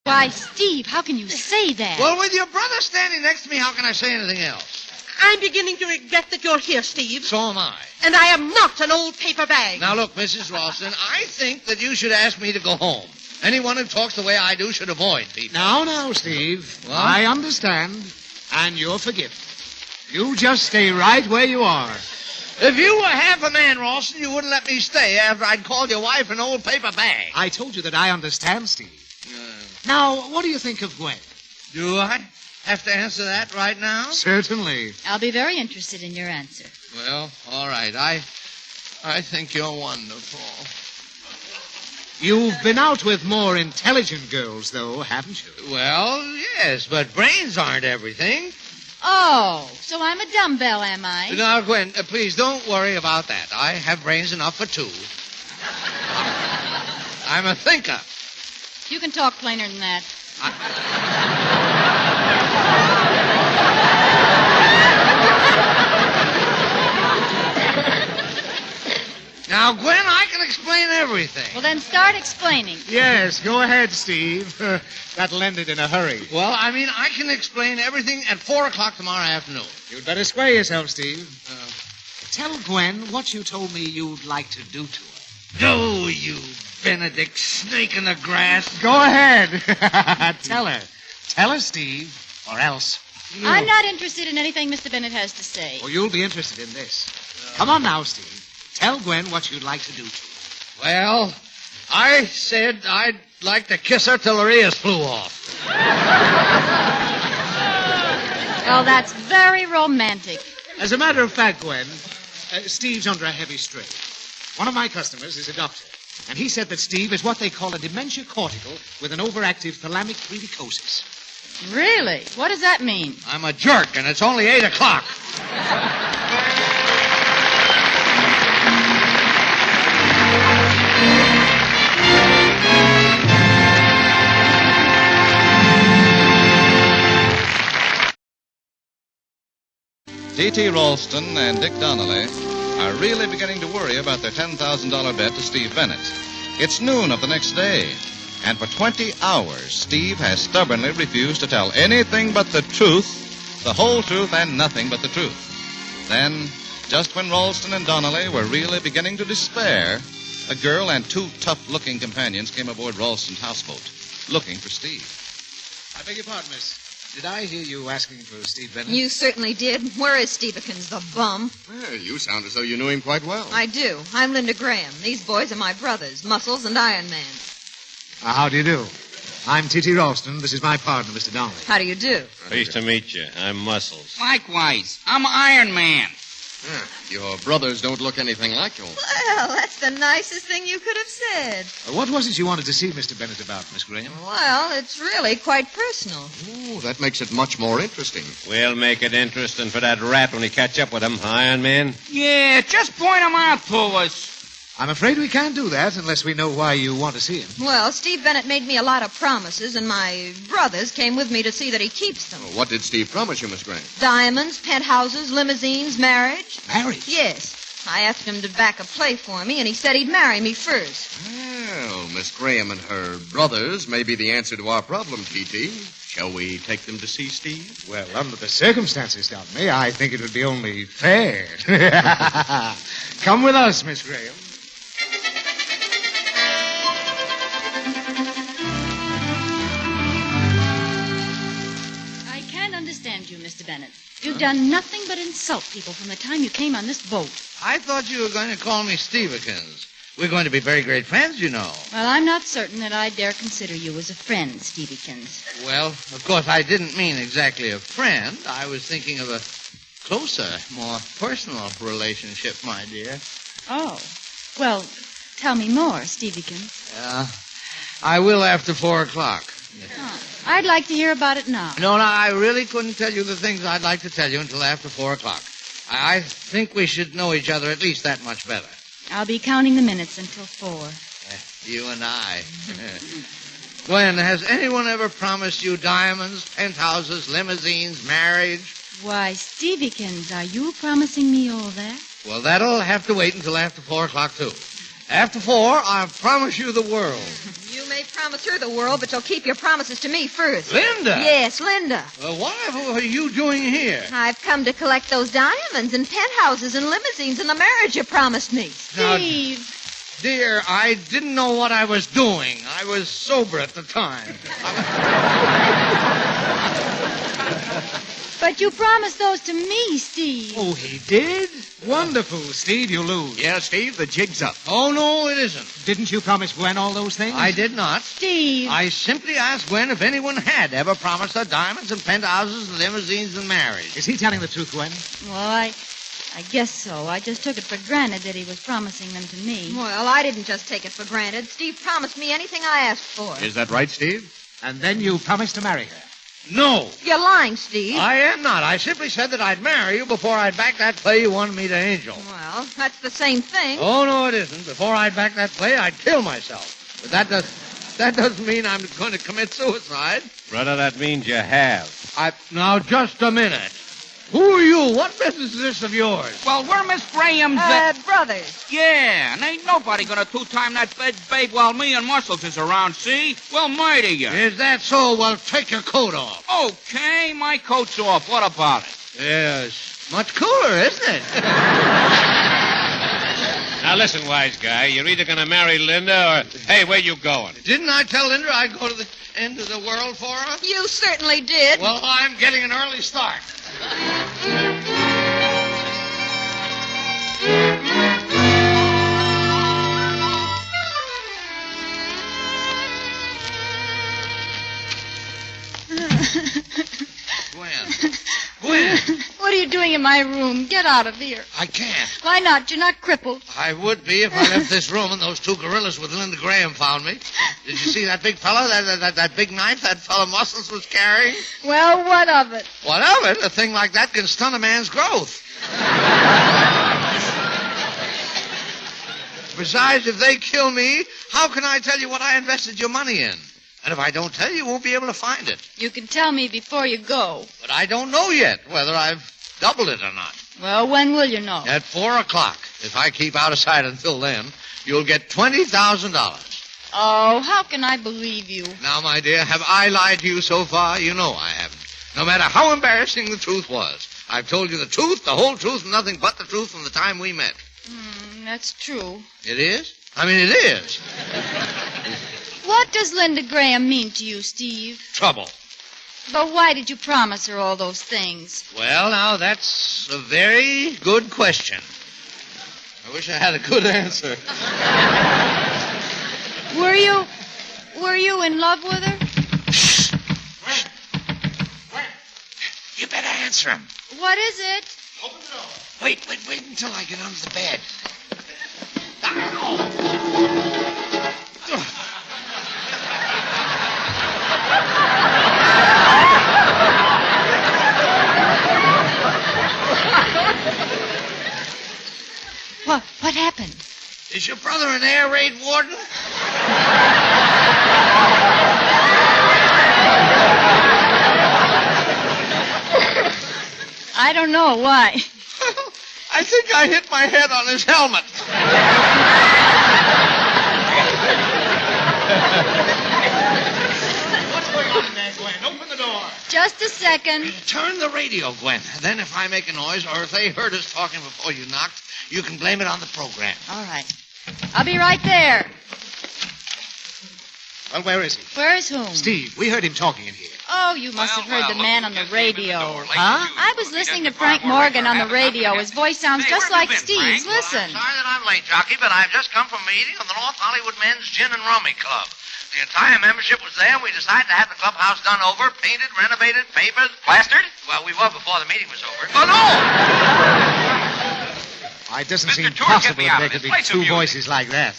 Why, Steve, how can you say that? Well, with your brother standing next to me, how can I say anything else? I'm beginning to regret that you're here, Steve. So am I. And I am not an old paper bag. Now, look, Mrs. Ralston, I think that you should ask me to go home. Anyone who talks the way I do should avoid people. Now, Steve. What? I understand, and you're forgiven. You just stay right where you are. If you were half a man, Ralston, you wouldn't let me stay after I'd called your wife an old paper bag. I told you that I understand, Steve. Now, what do you think of Gwen? Do I have to answer that right now? Certainly. I'll be very interested in your answer. Well, all right. I think you're wonderful. You've been out with more intelligent girls, though, haven't you? Well, yes, but brains aren't everything. Oh, so I'm a dumbbell, am I? Now, Gwen, please don't worry about that. I have brains enough for two. I'm a thinker. You can talk plainer than that. Now, Gwen, I can explain everything. Well, then start explaining. Yes, go ahead, Steve. That'll end it in a hurry. Well, I can explain everything at 4 o'clock tomorrow afternoon. You'd better square yourself, Steve. Tell Gwen what you told me you'd like to do to her. Do you, Benedict snake in the grass? Go ahead. Tell her. Tell her, Steve, or else. I'm not interested in anything Mr. Bennett has to say. Well, you'll be interested in this. Come on now, Steve. Tell Gwen what you'd like to do to her. Well, I said I'd like to kiss her till her ears flew off. Well, that's very romantic. As a matter of fact, Gwen, Steve's under a heavy strain. One of my customers is a doctor, and he said that Steve is what they call a dementia cortical with an overactive thalamic cricosis. Really? What does that mean? I'm a jerk, and it's only 8 o'clock. T.T. Ralston and Dick Donnelly are really beginning to worry about their $10,000 bet to Steve Bennett. It's noon of the next day, and for 20 hours, Steve has stubbornly refused to tell anything but the truth, the whole truth, and nothing but the truth. Then, just when Ralston and Donnelly were really beginning to despair, a girl and 2 tough-looking companions came aboard Ralston's houseboat, looking for Steve. I beg your pardon, miss. Did I hear you asking for Steve Bennett? You certainly did. Where is Stevekins, the bum? Well, you sound as though you knew him quite well. I do. I'm Linda Graham. These boys are my brothers, Muscles and Iron Man. How do you do? I'm T.T. Ralston. This is my partner, Mr. Donnelly. How do you do? Pleased to meet you. I'm Muscles. Likewise. I'm Iron Man. Your brothers don't look anything like you. Well, that's the nicest thing you could have said. What was it you wanted to see Mr. Bennett about, Miss Graham? Well, it's really quite personal. Oh, that makes it much more interesting. We'll make it interesting for that rat when we catch up with him, Iron Man. Yeah, just point him out to us. I'm afraid we can't do that unless we know why you want to see him. Well, Steve Bennett made me a lot of promises, and my brothers came with me to see that he keeps them. Well, what did Steve promise you, Miss Graham? Diamonds, penthouses, limousines, marriage. Marriage? Yes. I asked him to back a play for me, and he said he'd marry me first. Well, Miss Graham and her brothers may be the answer to our problem, T.T. Shall we take them to see Steve? Well, under the circumstances, Donnelly, I think it would be only fair. Come with us, Miss Graham. I can't understand you, Mr. Bennett. You've done nothing but insult people from the time you came on this boat. I thought you were going to call me Stevekins. We're going to be very great friends, you know. Well, I'm not certain that I dare consider you as a friend, Stevekins. Well, of course, I didn't mean exactly a friend. I was thinking of a closer, more personal relationship, my dear. Oh. Well, tell me more, Stevekins. I will after 4 o'clock. Oh, I'd like to hear about it now. No, I really couldn't tell you the things I'd like to tell you until after 4 o'clock. I think we should know each other at least that much better. I'll be counting the minutes until 4. You and I. Gwen, has anyone ever promised you diamonds, penthouses, limousines, marriage? Why, Stevekins, are you promising me all that? Well, that'll have to wait until after 4 o'clock, too. After 4, I'll promise you the world. You may promise promise her the world, but you'll keep your promises to me first. Linda? Yes, Linda. Well, what are you doing here? I've come to collect those diamonds and penthouses and limousines and the marriage you promised me. Now, Steve. dear, I didn't know what I was doing. I was sober at the time. But you promised those to me, Steve. Oh, he did? Wonderful. Steve, you lose. Yeah, Steve, the jig's up. Oh, no, it isn't. Didn't you promise Gwen all those things? I did not. Steve. I simply asked Gwen if anyone had ever promised her diamonds and penthouses and limousines and marriage. Is he telling the truth, Gwen? Well, I guess so. I just took it for granted that he was promising them to me. Well, I didn't just take it for granted. Steve promised me anything I asked for. Is that right, Steve? And then you promised to marry her. No. You're lying, Steve. I am not. I simply said that I'd marry you before I'd back that play you wanted me to angel. Well, that's the same thing. Oh, no, it isn't. Before I'd back that play, I'd kill myself. But that doesn't mean I'm going to commit suicide. Brother, that means you have. Now, just a minute. Who are you? What business is this of yours? Well, we're Miss Graham's... Brothers. Yeah, and ain't nobody gonna two-time that babe while me and Muscles is around, see? We'll murder you. Is that so? Well, take your coat off. Okay, my coat's off. What about it? Yes. Much cooler, isn't it? Now listen, wise guy. You're either gonna marry Linda or... Hey, where you going? Didn't I tell Linda I'd go to the end of the world for her? You certainly did. Well, I'm getting an early start. Gwen. What are you doing in my room? Get out of here. I can't. Why not? You're not crippled. I would be if I left this room and those two gorillas with Linda Graham found me. Did you see that big fella, that big knife that fella Muscles was carrying? Well, what of it? What of it? A thing like that can stunt a man's growth. Besides, if they kill me, how can I tell you what I invested your money in? And if I don't tell you, you won't be able to find it. You can tell me before you go. But I don't know yet whether I've doubled it or not. Well, when will you know? At 4 o'clock. If I keep out of sight until then, you'll get $20,000. Oh, how can I believe you? Now, my dear, have I lied to you so far? You know I haven't. No matter how embarrassing the truth was. I've told you the truth, the whole truth, and nothing but the truth from the time we met. That's true. It is? I mean, it is. What does Linda Graham mean to you, Steve? Trouble. But why did you promise her all those things? Well, now, that's a very good question. I wish I had a good answer. Were you in love with her? You better answer him. What is it? Open the door. Wait until I get under the bed. What happened? Is your brother an air raid warden? I don't know. Why? I think I hit my head on his helmet. What's going on in there, Gwen? Open the door. Just a second. Turn the radio, Gwen. Then if I make a noise or if they heard us talking before you knocked, you can blame it on the program. All right. I'll be right there. Well, where is he? Where is whom? Steve, we heard him talking in here. Oh, you must have heard the man on the radio. Huh? I was listening to Frank Morgan on the radio. His voice sounds just like Steve's. Listen. Sorry that I'm late, Jockey, but I've just come from a meeting of the North Hollywood Men's Gin and Rummy Club. The entire membership was there, and we decided to have the clubhouse done over, painted, renovated, papered, plastered. Well, we were before the meeting was over. Oh, no! It doesn't Mr. seem George, get possible me that out there of could this be place of two music. voices like that.